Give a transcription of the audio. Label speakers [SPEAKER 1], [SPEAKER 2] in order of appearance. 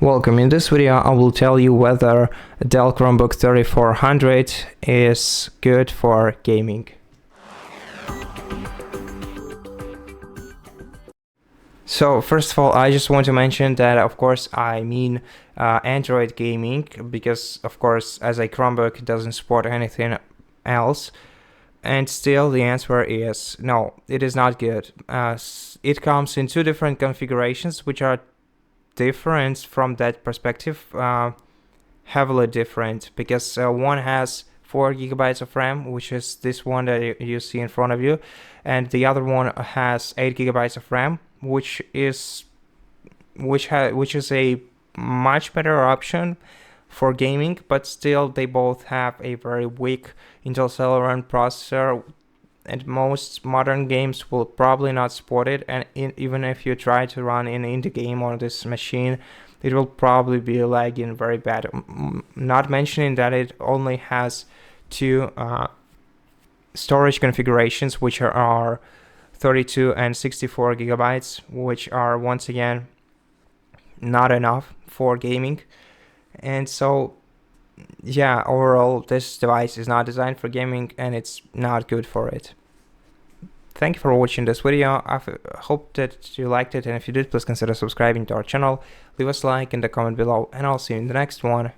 [SPEAKER 1] Welcome. In this video I will tell you whether Dell Chromebook 3400 is good for gaming. So first of all, I just want to mention that of course I mean Android gaming, because of course as a Chromebook it doesn't support anything else, and still the answer is no, it is not good. It comes in two different configurations which are different from that perspective, heavily different, because one has 4 GB of RAM, which is this one that you see in front of you, and the other one has 8 GB of RAM, which is a much better option for gaming, but still they both have a very weak Intel Celeron processor, and most modern games will probably not support it, and even if you try to run an indie game on this machine, it will probably be lagging very bad. Not mentioning that it only has two storage configurations, which are 32 and 64 gigabytes, which are once again not enough for gaming. And so yeah, overall this device is not designed for gaming and it's not good for it. Thank you for watching this video. I hope that you liked it, and if you did, please consider subscribing to our channel, leave us a like in the comment below, and I'll see you in the next one.